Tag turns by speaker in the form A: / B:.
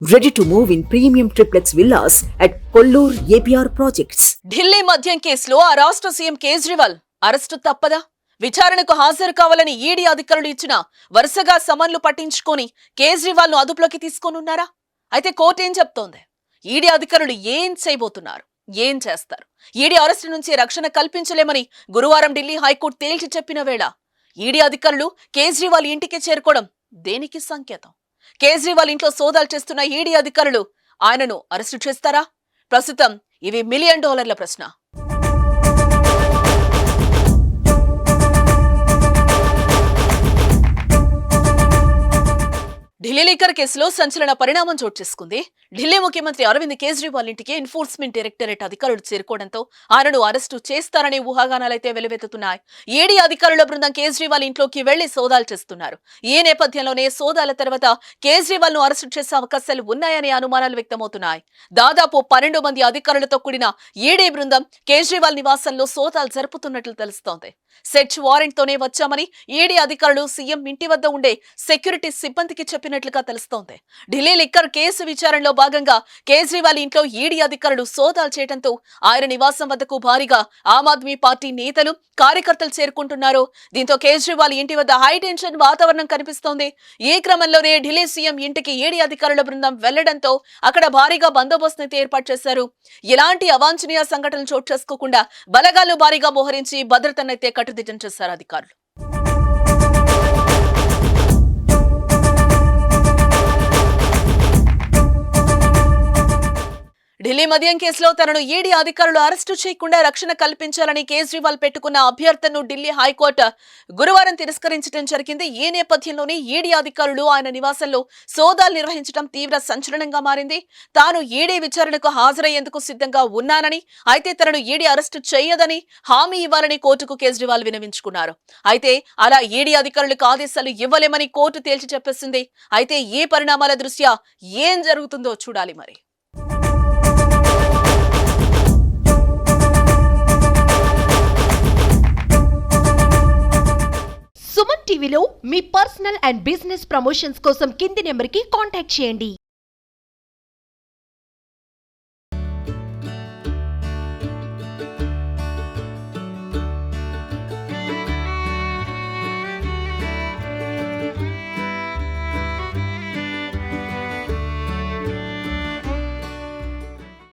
A: Ready to move in premium triplex villas at Kollur APR projects.
B: Delhi మద్యం కేసులో ఆ రాష్ట్ర సీఎం కేజ్రీవాల్ అరెస్టు తప్పదా? విచారణకు హాజరు కావాలని ఈడీ అధికారులు ఇచ్చిన వరుసగా సమన్లు పట్టించుకొని కేజ్రీవాల్ ను అదుపులోకి తీసుకోనున్నారా? అయితే కోర్టు ఏం చెప్తోంది? ఈడీ అధికారులు ఏం చేయబోతున్నారు? ఏం చేస్తారు? ఈడీ అరెస్టు నుంచి రక్షణ కల్పించలేమని గురువారం ఢిల్లీ హైకోర్టు తేల్చి చెప్పిన వేళ ఈడీ అధికారులు కేజ్రీవాల్ ఇంటికి చేరుకోవడం దేనికి సంకేతం? కేజ్రీవాల్ ఇంట్లో సోదాలు చేస్తున్న ఈడీ అధికారులు ఆయనను అరెస్టు చేస్తారా? ప్రస్తుతం ఇవి $1 మిలియన్ ప్రశ్న. ఢిల్లీ లీకర్ కేసులో సంచలన పరిణామం చోటు చేసుకుంది. ఢిల్లీ ముఖ్యమంత్రి అరవింద్ కేజ్రీవాల్ ఇంటికి ఎన్ఫోర్స్మెంట్ డైరెక్టరేట్ అధికారులు చేరుకోవడంతో ఆయనను అరెస్టు చేస్తారనే ఊహాగానాలైతే వెలువెత్తుతున్నాయి. ఈడీ అధికారుల బృందం కేజ్రీవాల్ ఇంట్లోకి వెళ్లి సోదాలు చేస్తున్నారు. ఈ నేపథ్యంలోనే సోదాల తర్వాత కేజ్రీవాల్ ను అరెస్టు చేసే అవకాశాలు ఉన్నాయనే అనుమానాలు వ్యక్తమవుతున్నాయి. దాదాపు 12 మంది అధికారులతో కూడిన ఈడీ బృందం కేజ్రీవాల్ నివాసంలో సోదాలు జరుపుతున్నట్లు తెలుస్తోంది. సెర్చ్ వారెంట్ తోనే వచ్చామని ఈడీ అధికారులు సీఎం ఇంటి వద్ద ఉండే సెక్యూరిటీ సిబ్బందికి చెప్పినట్లుగా తెలుస్తోంది. ఢిల్లీ లిక్కర్ కేసు విచారణలో భాగంగా కేజ్రీవాల్ ఇంట్లో ఈడీ అధికారులు సోదాలు చేయడంతో ఆయన నివాసం వద్దకు భారీగా ఆమ్ ఆద్మీ పార్టీ నేతలు కార్యకర్తలు చేరుకుంటున్నారు. దీంతో కేజ్రీవాల్ ఇంటి వద్ద హైటెన్షన్ వాతావరణం కనిపిస్తోంది. ఈ క్రమంలోనే ఢిల్లీ సీఎం ఇంటికి ఈడీ అధికారుల బృందం వెళ్లడంతో అక్కడ భారీగా బందోబస్తును ఏర్పాటు చేశారు. ఎలాంటి అవాంఛనీయ సంఘటనలు చోటు చేసుకోకుండా బలగాలు భారీగా మోహరించి భద్రతనైతే కట్టుదిట్టం చేశారు అధికారులు. ఢిల్లీ మద్యం కేసులో తనను ఈడీ అధికారులు అరెస్టు చేయకుండా రక్షణ కల్పించాలని కేజ్రీవాల్ పెట్టుకున్న అభ్యర్థనను ఢిల్లీ హైకోర్టు గురువారం తిరస్కరించడం జరిగింది. ఈ నేపథ్యంలోనే ఈడీ అధికారులు ఆయన నివాసంలో సోదాలు నిర్వహించడం తీవ్ర సంచలనంగా మారింది. తాను ఈడీ విచారణకు హాజరయ్యేందుకు సిద్ధంగా ఉన్నానని, అయితే తనను ఈడీ అరెస్టు చేయదని హామీ ఇవ్వాలని కోర్టుకు కేజ్రీవాల్ విన్నవించుకున్నారు. అయితే అలా ఈడీ అధికారులకు ఆదేశాలు ఇవ్వలేమని కోర్టు తేల్చి చెప్పేసింది. అయితే ఈ పరిణామాల దృష్ట్యా ఏం జరుగుతుందో చూడాలి మరి.
C: సుమన్ టీవీలో మీ పర్సనల్ అండ్ బిజినెస్ ప్రమోషన్స్ కోసం కింది నెంబర్కి కాంటాక్ట్ చేయండి.